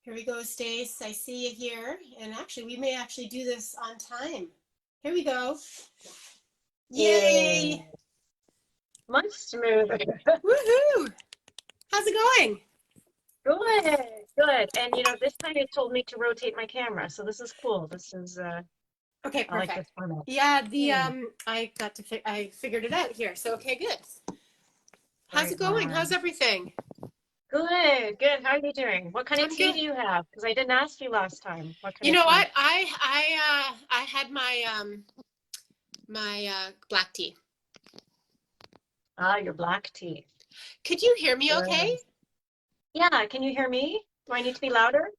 Here we go, Stace. I see you here. And actually, we may actually do this on time. Here we go. Yeah, Yay! much smoother. Woohoo! How's it going? Good, good. And this time it told me to rotate my camera, so this is cool. Okay, I like this perfect. format. Yeah, Hmm, I figured it out here. So okay, good. How's very it going? glad. How's everything? Good, good. How are you doing? What kind of I'm tea good. do you have? Because I didn't ask you last time. What kind You of know tea? what? I had my black tea. Ah, your black tea. Could you hear me okay? Good. Yeah, can you hear me? Do I need to be louder?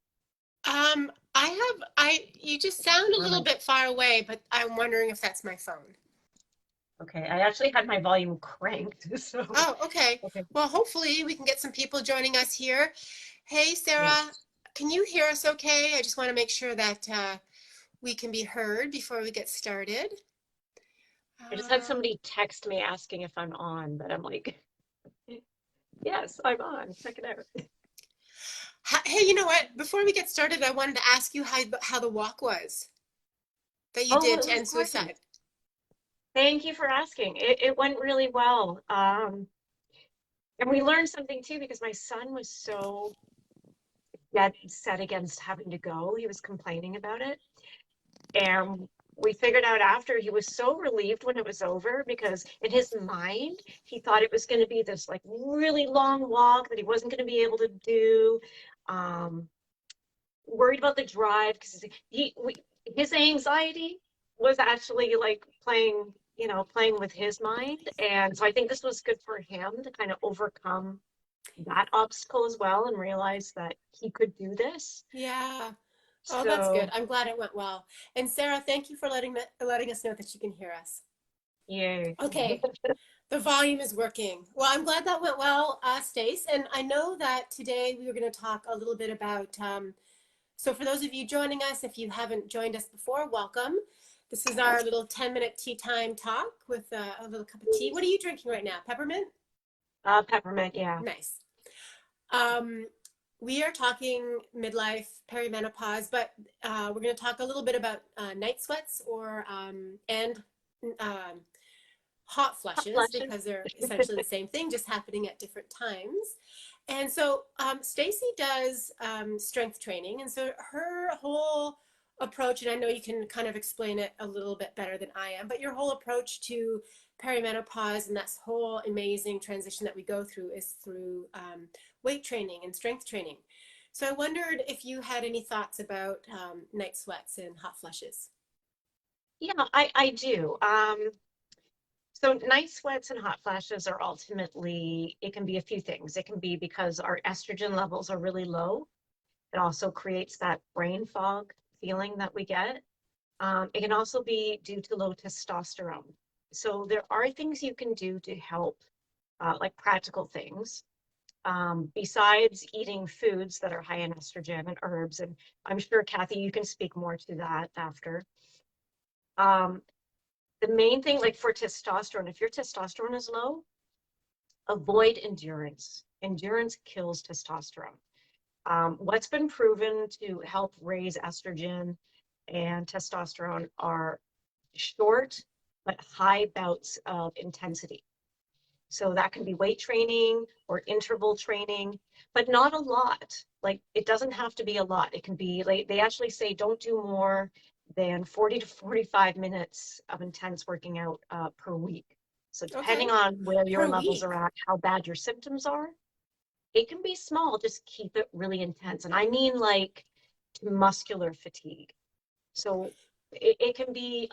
I you just sound a Or am little I? bit far away, but I'm wondering if that's my phone. Okay, I actually had my volume cranked, so Oh, okay. okay. Well, hopefully we can get some people joining us here. Hey, Yeah. Sarah, can you hear us okay? I just want to make sure that we can be heard before we get started. I just had Um, somebody text me asking if I'm on, but I'm like, yes, I'm on. Check it out. hey, you know what? Before we get started, I wanted to ask you how the walk was that you Oh, did it to was end great. suicide. Thank you for asking. It went really well. And we learned something too because my son was so dead set against having to go. He was complaining about it. And we figured out after he was so relieved when it was over because in his mind, he thought it was going to be this like really long walk that he wasn't going to be able to do. Um, Worried about the drive because his anxiety was actually like playing with his mind. And so I think this was good for him to kind of overcome that obstacle as well and realize that he could do this. Yeah. Oh, that's good. So, I'm glad it went well. And Sarah, thank you for letting us know that you can hear us. yeah. Okay, the volume is working. Well, I'm glad that went well, Stace. And I know that today we were going to talk a little bit about. So, for those of you joining us, if you haven't joined us before, welcome. This is our little 10-minute tea time talk with a little cup of tea. What are you drinking right now? Peppermint? Peppermint, yeah. Nice. Um, we are talking midlife, perimenopause, but we're going to talk a little bit about night sweats and um, hot Hot flushes flashes. because they're essentially the same thing, just happening at different times. And so Stacy does strength training, and so her whole approach, and I know you can kind of explain it a little bit better than I am, but your whole approach to perimenopause and that whole amazing transition that we go through is through weight training and strength training. So I wondered if you had any thoughts about night sweats and hot flushes. Yeah, I do. So night sweats and hot flashes are ultimately, it can be a few things. It can be because our estrogen levels are really low. It also creates that brain fog feeling that we get. It can also be due to low testosterone. So there are things you can do to help, like practical things, besides eating foods that are high in estrogen and herbs. And I'm sure, Kathy, you can speak more to that after. Um, the main thing, like for testosterone, if your testosterone is low, avoid endurance. Endurance kills testosterone. What's been proven to help raise estrogen and testosterone are short but high bouts of intensity. So that can be weight training or interval training, but not a lot. Like it doesn't have to be a lot. It can be like they actually say don't do more than 40 to 45 minutes of intense working out per week. So Okay, depending on where your per levels are week. at, how bad your symptoms are, it can be small. Just keep it really intense. And I mean like to muscular fatigue. So it can be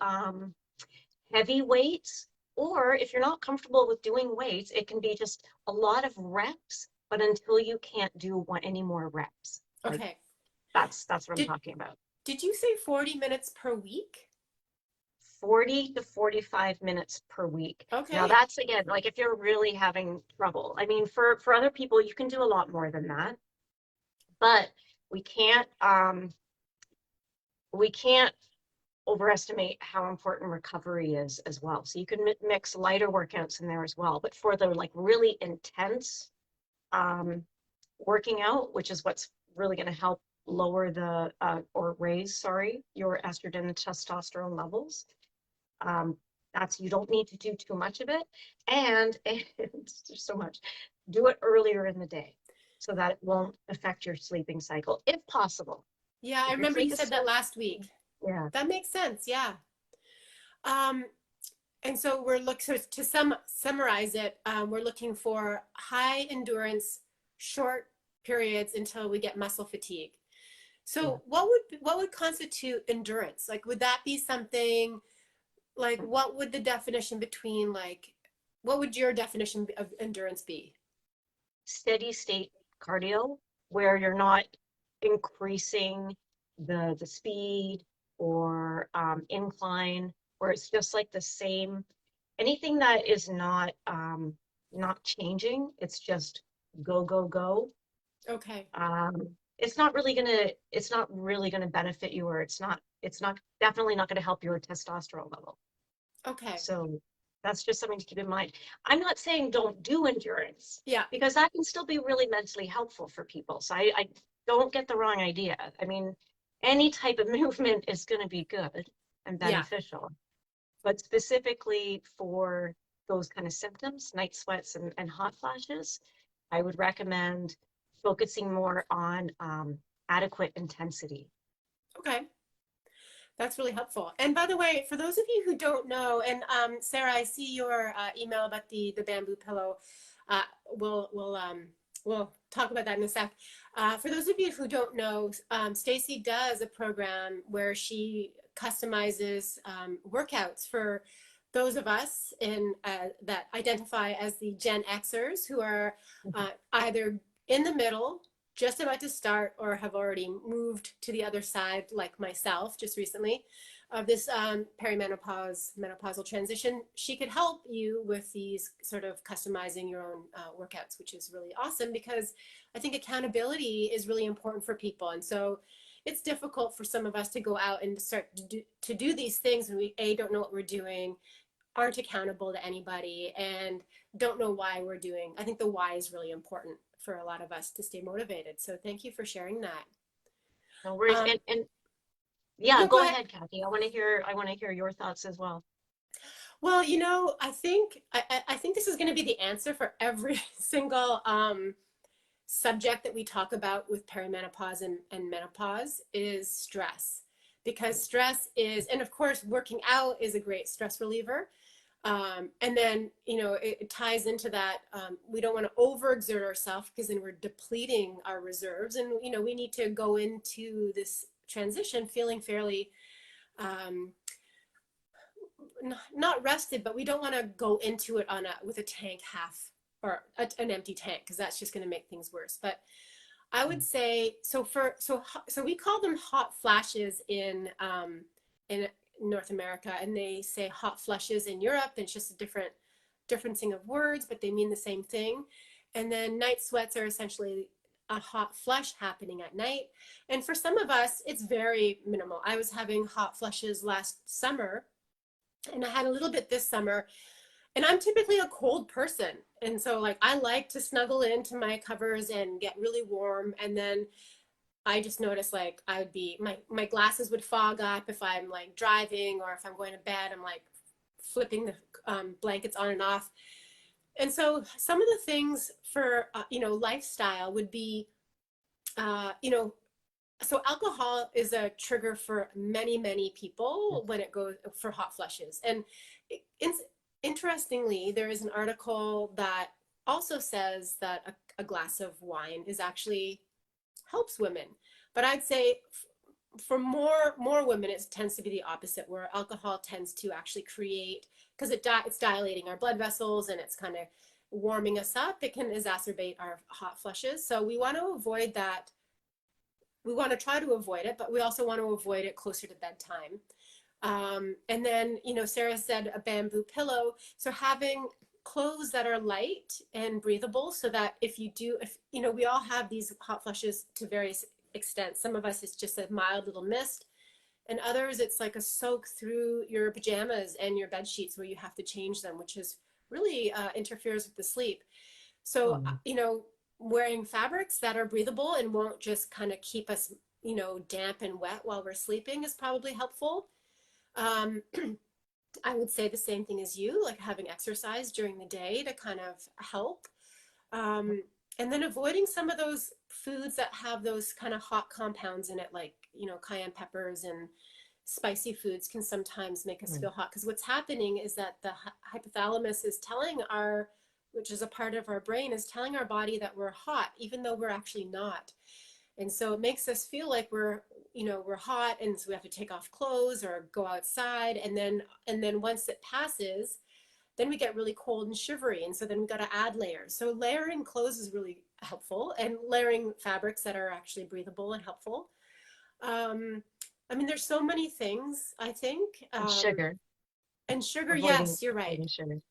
heavy weights, or if you're not comfortable with doing weights, it can be just a lot of reps, but until you can't do one any more reps. Like Okay. that's what I'm Did talking about. did you say 40 minutes per week? 40 to 45 minutes per week. Now Okay. that's again, like if you're really having trouble. I mean, for other people, you can do a lot more than that, but we can't um we can't overestimate how important recovery is as well. So you can mix lighter workouts in there as well. But for the like really intense um, working out, which is what's really going to help lower the or raise, sorry, your estrogen and testosterone levels. Um, that's you don't need to do too much of it, and there's so much. Do it earlier in the day so that it won't affect your sleeping cycle, if possible. Yeah, I If your remember you sleep is said that still, last week. yeah, That makes sense. Yeah. Um, and so we're looking so to summarize it. We're looking for high endurance, short periods until we get muscle fatigue. yeah. So what would constitute endurance? Like, would that be something like what would the definition between like what would your definition of endurance be? Steady state cardio where you're not increasing the speed or incline, where it's just like the same. Anything that is not changing, it's just go go go. Okay. It's not really gonna benefit you, or it's not definitely not gonna help your testosterone level. Okay. So that's just something to keep in mind. I'm not saying don't do endurance, Yeah. because that can still be really mentally helpful for people. So I don't get the wrong idea. I mean, any type of movement is going to be good and Yeah. beneficial, but specifically for those kind of symptoms, night sweats and hot flashes, I would recommend focusing more on adequate intensity. Okay. That's really helpful. And by the way, for those of you who don't know, and Sarah, I see your email about the bamboo pillow. Uh, we'll we'll um, we'll talk about that in a sec. For those of you who don't know, Stacy does a program where she customizes workouts for those of us in that identify as the Gen Xers who are either in the middle, just about to start, or have already moved to the other side, like myself, just recently, of this perimenopause, menopausal transition. She could help you with these sort of customizing your own workouts, which is really awesome because I think accountability is really important for people. And so it's difficult for some of us to go out and start to do these things when we don't know what we're doing, aren't accountable to anybody, and don't know why we're doing. I think the why is really important for a lot of us to stay motivated. So thank you for sharing that. No worries. Um, And yeah, no, go go ahead. ahead, Kathy. I want to hear your thoughts as well. Well, I think this is going to be the answer for every single subject that we talk about with perimenopause and menopause is stress, because stress is, and of course, working out is a great stress reliever. And then, it ties into that. We don't want to overexert ourselves because then we're depleting our reserves. And, we need to go into this transition feeling fairly, um, not rested, but we don't want to go into it with a tank half or an empty tank, because that's just going to make things worse. But I would say so we call them hot flashes in North America, and they say hot flushes in Europe. And it's just a differencing of words, but they mean the same thing. And then night sweats are essentially a hot flush happening at night. And for some of us, it's very minimal. I was having hot flushes last summer, and I had a little bit this summer, and I'm typically a cold person. And so like I like to snuggle into my covers and get really warm. And then I just noticed like I would be my glasses would fog up if I'm like driving, or if I'm going to bed, I'm like flipping the blankets on and off. And so some of the things for lifestyle would be uh, you know so alcohol is a trigger for many people when it goes for hot flushes. And it's interestingly, there is an article that also says that a glass of wine is actually helps women. But I'd say for more women, it tends to be the opposite, where alcohol tends to actually create, because it's dilating our blood vessels and it's kind of warming us up. It can exacerbate our hot flushes. So we want to avoid that. We want to try to avoid it, but we also want to avoid it closer to bedtime. And then, Sarah said a bamboo pillow. So having clothes that are light and breathable, so that if we all have these hot flushes to various extents. Some of us, it's just a mild little mist, and others, it's like a soak through your pajamas and your bed sheets where you have to change them, which is really interferes with the sleep. So, Um, wearing fabrics that are breathable and won't just kind of keep us damp and wet while we're sleeping is probably helpful. Um, I would say the same thing as you, like having exercise during the day to kind of help. Um, and then avoiding some of those foods that have those kind of hot compounds in it, like, cayenne peppers and spicy foods can sometimes make us Right. feel hot. Because what's happening is that the hypothalamus is telling which is a part of our brain, is telling our body that we're hot, even though we're actually not. And so it makes us feel like we're hot, and so we have to take off clothes or go outside, and then once it passes, then we get really cold and shivery, and so then we got to add layers. So layering clothes is really helpful, and layering fabrics that are actually breathable and helpful. um, I mean, there's so many things, I think. And sugar, And sugar, avoiding yes, you're right, avoiding sugar.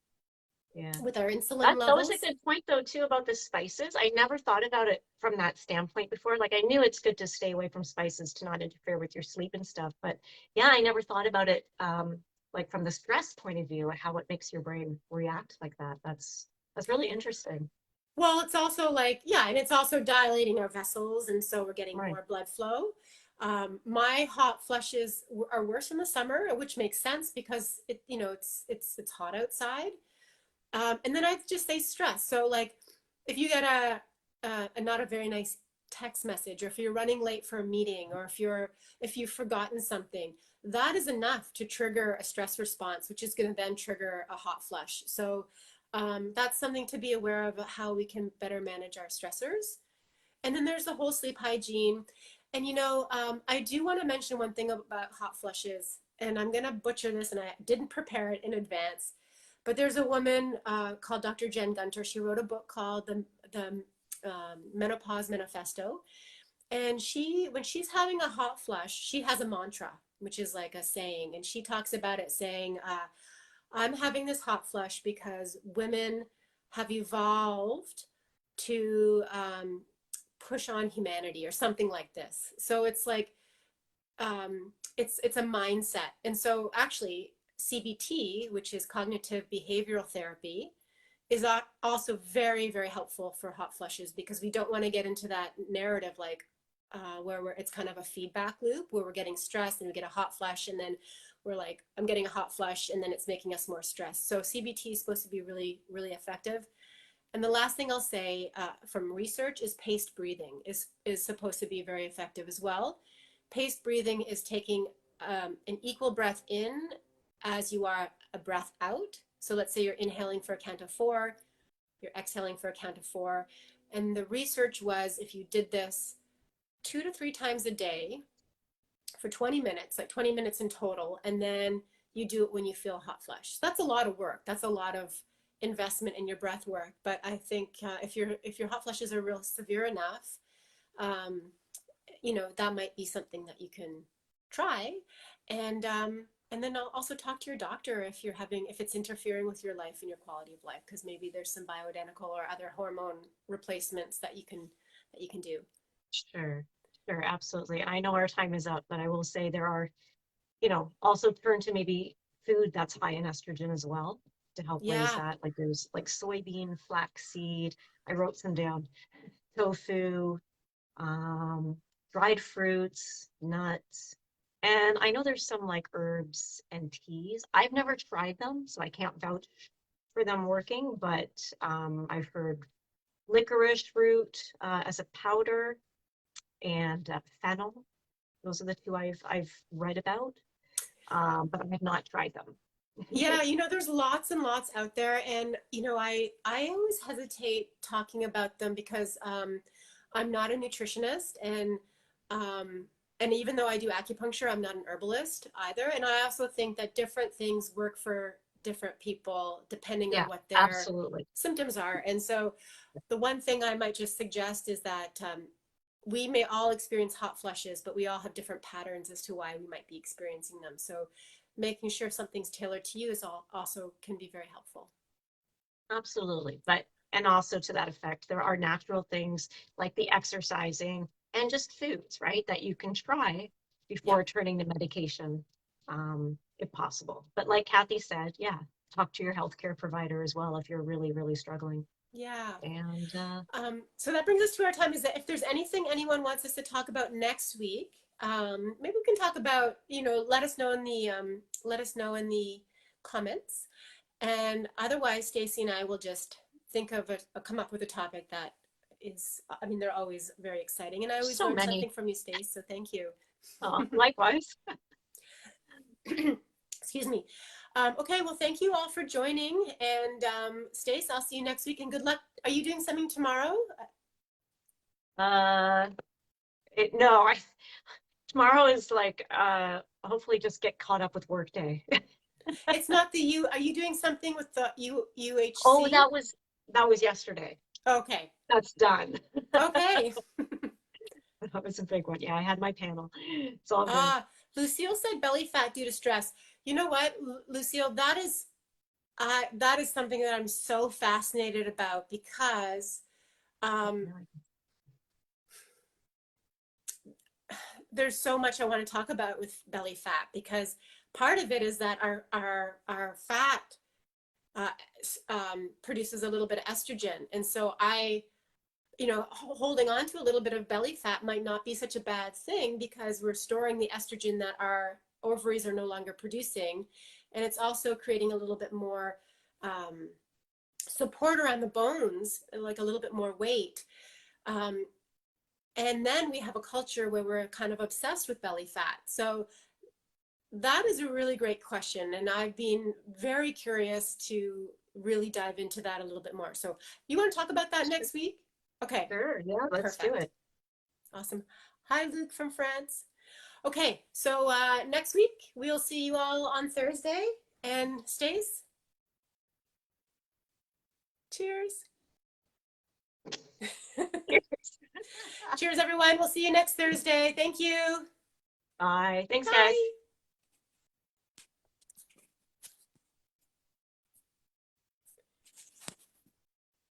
Yeah. with our insulin That was a levels. good point though too about the spices. I never thought about it from that standpoint before. Like I knew it's good to stay away from spices to not interfere with your sleep and stuff, but yeah, I never thought about it like from the stress point of view, how it makes your brain react like that. That's really interesting. Well, it's also like, yeah, and it's also dilating our vessels, and so we're getting Right. more blood flow. My hot flushes are worse in the summer, which makes sense because it's hot outside. And then I just say stress. So like, if you get a not a very nice text message, or if you're running late for a meeting, or if you've forgotten something, that is enough to trigger a stress response, which is going to then trigger a hot flush. So that's something to be aware of, how we can better manage our stressors. And then there's the whole sleep hygiene. And I do want to mention one thing about hot flushes, and I'm going to butcher this, and I didn't prepare it in advance. But there's a woman called Dr. Jen Gunter. She wrote a book called the Menopause Manifesto. And when she's having a hot flush, she has a mantra, which is like a saying. And she talks about it saying, I'm having this hot flush because women have evolved to push on humanity, or something like this. So it's like, it's a mindset. And so actually, CBT, which is cognitive behavioral therapy, is also very, very helpful for hot flushes, because we don't want to get into that narrative, like, where it's kind of a feedback loop where we're getting stressed and we get a hot flush, and then we're like, I'm getting a hot flush, and then it's making us more stressed. So CBT is supposed to be really, really effective. And the last thing I'll say, from research, is paced breathing is supposed to be very effective as well. Paced breathing is taking an equal breath in as you are a breath out. So let's say you're inhaling for a count of 4, you're exhaling for a count of 4. And the research was, if you did this 2 to 3 times a day for 20 minutes, like 20 minutes in total, and then you do it when you feel hot flush. So that's a lot of work. That's a lot of investment in your breath work. But I think if your hot flushes are real severe enough, um, that might be something that you can try. And then I'll also talk to your doctor if it's interfering with your life and your quality of life, because maybe there's some bioidentical or other hormone replacements that you can do. Sure. Sure, absolutely. And I know our time is up, but I will say there are, also turn to maybe food that's high in estrogen as well to help raise Yeah. that. Like there's like soybean, flaxseed. I wrote some down. Tofu, um, dried fruits, nuts. And I know there's some like herbs and teas. I've never tried them, so I can't vouch for them working, but I've heard licorice root as a powder and fennel. Those are the two I've read about, but I have not tried them. Yeah, there's lots and lots out there, and I always hesitate talking about them because I'm not a nutritionist, um, and even though I do acupuncture, I'm not an herbalist either. And I also think that different things work for different people depending on Yeah, what their absolutely. symptoms are. And so the one thing I might just suggest is that we may all experience hot flushes, but we all have different patterns as to why we might be experiencing them. So making sure something's tailored to you is also can be very helpful. Absolutely. And also to that effect, there are natural things like the exercising and just foods, right, that you can try Yeah. before turning to medication, if possible. But like Kathy said, yeah, talk to your healthcare provider as well if you're really, really struggling. Yeah. And So that brings us to our time. Is that if there's anything anyone wants us to talk about next week, maybe we can talk about, let us know in the comments. And otherwise, Stacy and I will just think of it, come up with a topic that is, I mean, they're always very exciting. And I always so learn many. something from you, Stace. So thank you. Likewise. Excuse me. Okay, well, thank you all for joining. And Stace, I'll see you next week and good luck. Are you doing something tomorrow? Uh, no, tomorrow is like hopefully just get caught up with work day. It's not the U. Are you doing something with the Oh, UHC? that was yesterday. Okay. That's done. Okay. That was a big one. Yeah, I had my panel. It's all good. Ah, Lucille said belly fat due to stress. You know what, Lucille, that is something that I'm so fascinated about because um, there's so much I want to talk about with belly fat because part of it is that our fat uh, produces a little bit of estrogen, and so holding on to a little bit of belly fat might not be such a bad thing because we're storing the estrogen that our ovaries are no longer producing. And it's also creating a little bit more um, support around the bones, like a little bit more weight. Um, and then we have a culture where we're kind of obsessed with belly fat. So that is a really great question. And I've been very curious to really dive into that a little bit more. So you want to talk about that next week? Okay, Sure. Yeah, let's do perfect. it. Awesome. Hi, Luke from France. Okay, so next week we'll see you all on Thursday. And Stace, cheers. Cheers, everyone. We'll see you next Thursday. Thank you. Bye. Thanks, guys. Bye.